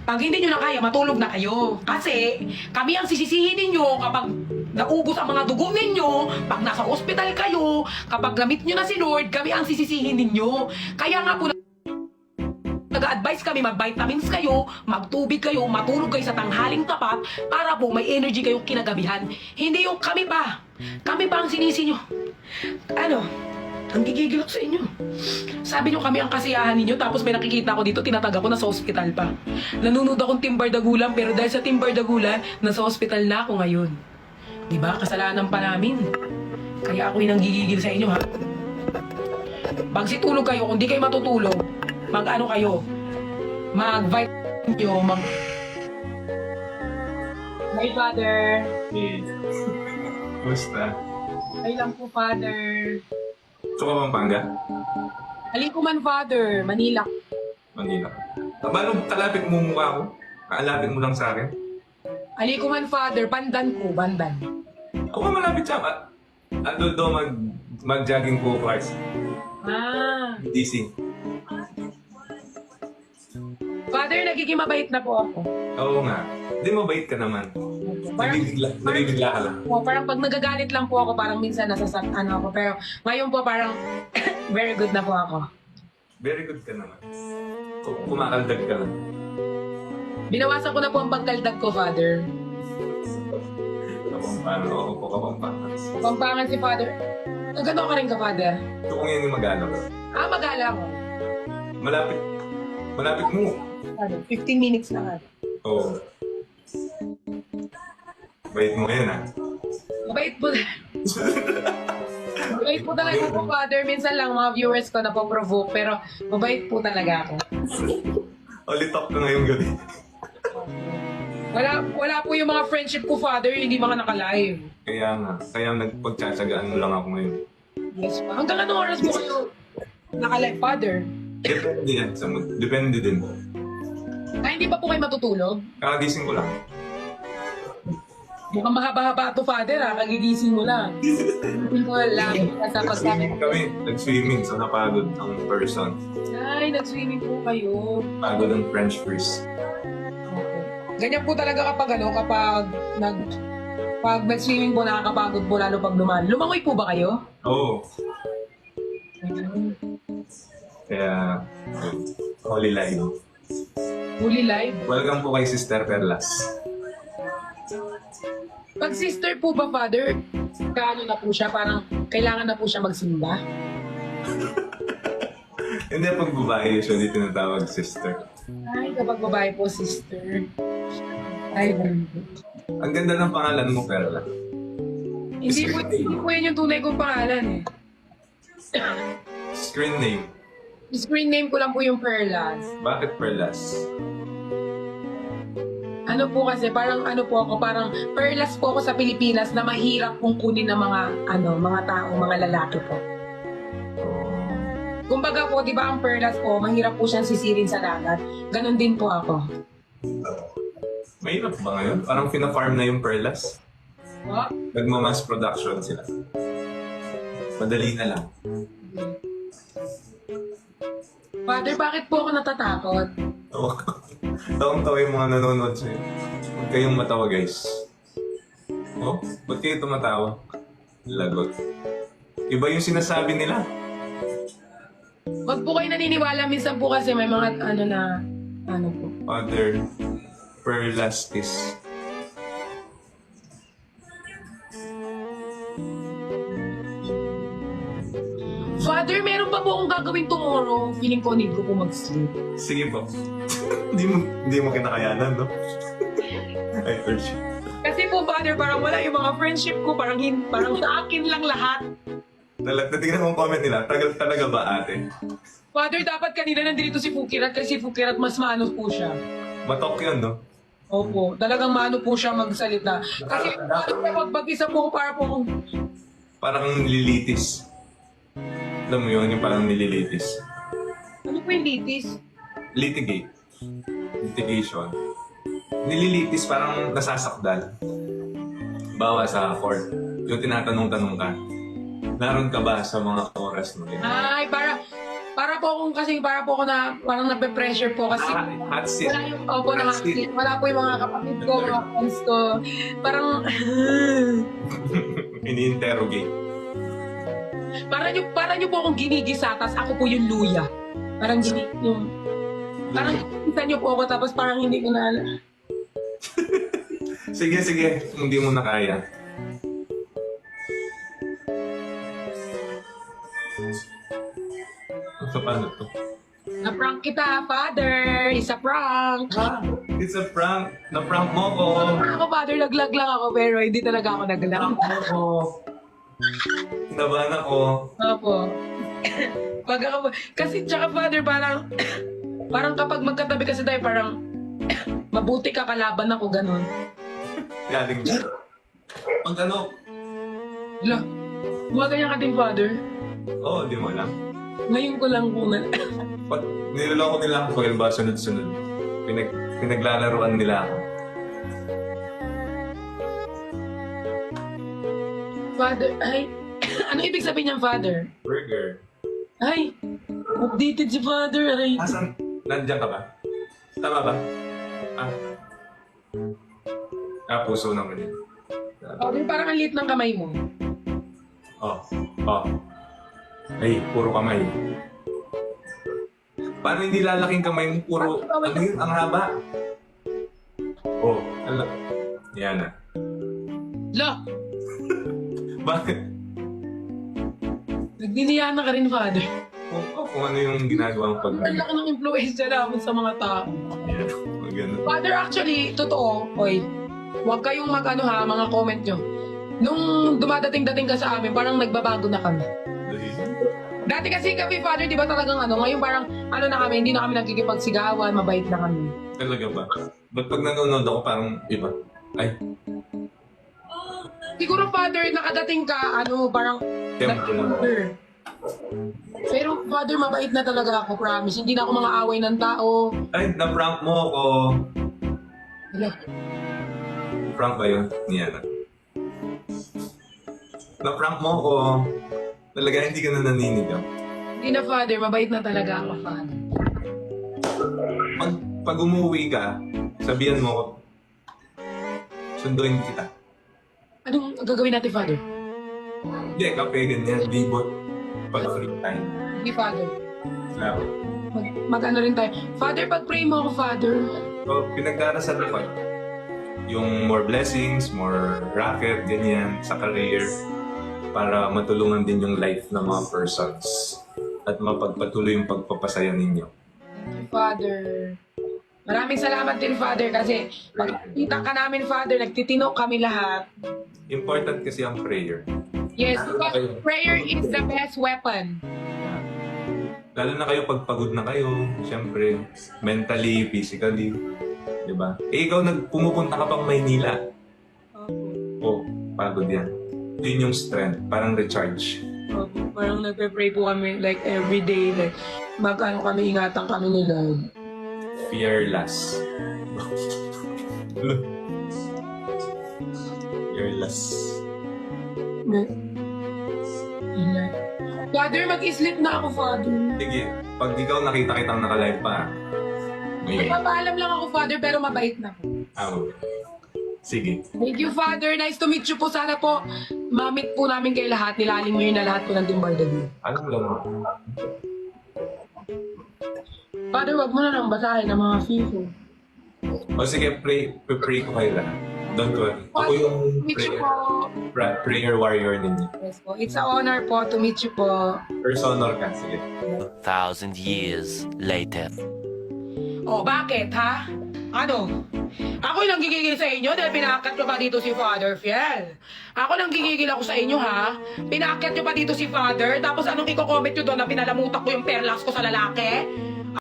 Pag hindi nyo na kaya, matulog na kayo. Kasi kami ang sisisihin ninyo kapag naubos ang mga dugo ninyo, pag nasa ospital kayo, kapag gamit nyo na si Lord, kami ang sisisihin ninyo. Kaya nga po nag-advise kami, mag-vitamins kayo, magtubig kayo, matulog kayo sa tanghaling tapat para po may energy kayo kinagabihan. Hindi yung kami pa. Kami pa ang sinisi nyo. Ano? Ang gigigil ako sa inyo. Sabi nyo kami ang kasiyahan ninyo, tapos may nakikita ko dito, tinatag ako, nasa ospital pa. Nanonood akong Timbar Dagulan, pero dahil sa Timbar Dagulan, nasa ospital na ako ngayon. Diba? Kasalanan pa namin. Kaya ako'y nanggigigil sa inyo, ha? Pag situlog kayo, kung di kayo matutulog, mag-ano kayo, mag-vitamin nyo, Hi, Father. Hey. Kumusta? Ay lang po, Father. Ito ka Pampanga? Alikuman, Father. Manila. Manila. Paano kalapit mo mukha ko? Kaalapit mo lang sa akin? Alikuman, Father. Bandan po, bandan. Ako nga malapit siya. Ando do mag-jogging po, Clarks. Ah. DC. Father, nagiging mabait na po ako. Oo nga. Hindi mabait ka naman. Nabibigla ka lang. Parang pag nagagalit lang po ako, parang minsan ano ako. Pero ngayon po parang very good na po ako. Very good ka naman. Kumakaldag ka lang. Binawasan ko na po ang pagkaldag ko, Father. Kapampano ako po, Kapampangan. Pampangan si Father. Gano'n ka rin ka, Father? Ito kung yan yung mag-alak. Magala ko. Malapit mo. Father, 15 minutes na nga. Oo. Bait mo yan, ha? Mabait po. Mabait po talaga po, Father. Minsan lang mga viewers ko na po-provoke, pero mabait po talaga ako. Only talk ka ngayong gabi. Wala po yung mga friendship ko, Father, hindi mga naka-live. Kaya nga. Kaya nagpagtsatsagaan mo lang ako ngayon. Yes, pa. Hanggang anong oras po kayo naka-live, Father? Depende yan sa mood. Depende din. Hindi pa po kayo matutulog? Kakagising ko lang. Mukhang mahaba-haba ito, Father, ha? Kagigising mo lang. Hindi ko alam. Nag-swimming kami. Nag-swimming. So napagod ang person. Ay, nag-swimming po kayo. Pagod ang French first. Ganyan po talaga kapag pag nag-swimming po, nakakapagod po lalo pag luman. Lumangoy po ba kayo? Oo. Kaya, Holy Live. Huli live? Welcome po kay Sister Perlas. Pag sister po ba, Father, kaano na po siya? Parang kailangan na po siya magsimba? Hindi, pag babae usually tinatawag sister. Ay, kapag babae po, sister. Ay, ganun. Ang ganda ng pangalan mo, Perla. Hindi po yun yung tunay kong pangalan eh. Screen name. Screen name ko lang po yung Perlas. Bakit Perlas? Ano po kasi, parang ano po ako, parang Perlas po ako sa Pilipinas na mahirap pong kunin ng mga tao, mga lalaki po. Kumbaga po, di ba ang Perlas po, mahirap po siyang sisirin sa dagat. Ganon din po ako. Mahirap ba ngayon? Parang pina-farm na yung Perlas. What? Nagma-mass production sila. Madali na lang. Father, bakit po ako natatakot? Tawang-tawa yung mga nanonood sa'yo. Huwag kayong matawa, guys. Oh, ba't kayo tumatawa? Lagot. Iba yung sinasabi nila. Wag po kayo naniniwala, minsan po kasi may mga po. Father Perlastis. Father, meron pa po akong gagawin tomorrow. Feeling ko need ko po mag-sleep. Sige po. Hindi mo kinakayanan, no? I urge you. Kasi po, Father, parang wala yung mga friendship ko. Parang sa akin lang lahat. Natignan mo ang comment nila. Talaga ba, ate? Father, dapat kanina nandito si Fukirat kasi si Fukirat mas maano po siya. Matok yun, no? Opo, talagang maano po siya magsalita. Kasi pag isa po para po Parang nililitis. Alam mo yun, yung parang nililitis. ano po yung litis? Litigate. Litigation. Nililitis, parang nasasakdal. Bawa sa court. Yung tinatanong-tanong ka. Naroon ka ba sa mga oras mo? Ay, para Para po ako na parang nape-pressure po kasi Hot seat. wala yung opo na Hot seat. wala po yung mga kapatid ko, mga friends ko. Parang Ini-interrogate. para nyo po akong ginigisa, tapos ako po yung luya. Parang parang kita nyo po ako, tapos parang hindi ko na Sige, hindi mo na kaya. So, paano to? Na-prank kita, father! It's a prank! It's a prank. Na-prank mo ko. Ako, father, laglag lang ako, pero hindi talaga ako naglag. Prank mo ko. Kinabahan ako. Opo. Kasi, tsaka, father, parang kapag magkatabi kasi tayo, parang mabuti ka kalaban ako, ganun. Galing dyan. Pag ano? Wala. Gumaganyan ka din, father. Oo, di mo alam. Ngayon ko lang po na... Pag niloloko nila ako pag ba sunod-sunod. Pinaglalaroan nila ako. Father, ay... ano ibig sabihin niyang father? Burger. Ay, updated si father, ay. Asan? Nandiyan ka ba? Tama ba? Puso naman yun. Father, parang ang liit ng kamay mo. Oh. Ay, puro kamay. Paano hindi lalaking kamay mo? Puro, ano yun? Ang haba. Oh, ala. Yan na. La, Bakit? nagdiniyanan ka rin, father. Kung ano yung ginagawa ng Ang pag-ibig. laki ng influensya namin sa mga tao. Yan. Ganun. Father, actually, totoo, oy, huwag kayong mga comment nyo. Nung dumadating-dating ka sa amin, parang nagbabago na kami. Dati kasi kami, father, di ba talagang ngayon parang, na kami, hindi na kami nagkikipagsigawan, mabait na kami. Talaga ba? Ba't pag nanonood ako parang iba? Ay, Siguro, father, nakadating ka, parang, tempo lang. Father. Pero, father, mabait na talaga ako, promise. Hindi na ako mga away ng tao. Ay, na-prank mo ako. Wala. Prank ba yun? Niyan. Na-prank mo ako. Talaga, hindi ka na naninigaw. Hindi na, father, mabait na talaga ako, father. Pag umuwi ka, sabihan mo ko, sunduin kita. Anong gagawin natin, father? Hindi, kape, ganyan, libot. Pag free time. Hindi, father. Claro. Mag-ano rin tayo. Father, pag-pray mo ako, father. So, pinagdarasal ko. Yung more blessings, more racket, ganyan, sa career. Para matulungan din yung life ng mga persons. At mapagpatuloy yung pagpapasaya ninyo. Thank you, father. Maraming salamat din, father, kasi pagkita ka namin, father, nagtitino kami lahat. Important kasi ang prayer. Yes, because prayer is the best weapon. Lalo na kayo pag pagod na kayo, syempre, mentally, physically, di ba? Ikaw pumupunta ka pang Maynila. Oh, pagod yan. Yun yung strength, parang recharge. Parang nagpe-pray po kami, like, every day, like, kami, ingatan kami ni Lord. Fearless. Fearless. Father, mag-sleep na ako, father. Sige, pag ikaw nakita kitang nakalive pa, may... Nagpapaalam lang ako, father, pero mabait na po. Sige. Thank you, father. Nice to meet you po. Sana po, ma-meet po namin kayo lahat. Nilalim mo yun na lahat po ng Team Bardaguer. Alam lang mo. Father, wag mo na lang basahin ang mga FIFO. O sige, pray ko kayo lahat. Don't worry. Ako yung Meet you po. prayer warrior ninyo. Yes po. It's an honor po to meet you po. Personal ka, sige. 1,000 years later. Oh, bakit, ha? Ano? Ako yung nanggigigil sa inyo dahil pinaakyat nyo pa dito si Father Fiel. Ako nanggigigil ako sa inyo, ha? Pinaakyat nyo pa dito si Father, tapos anong i-comment nyo doon na pinalamutak ko yung perlas ko sa lalaki?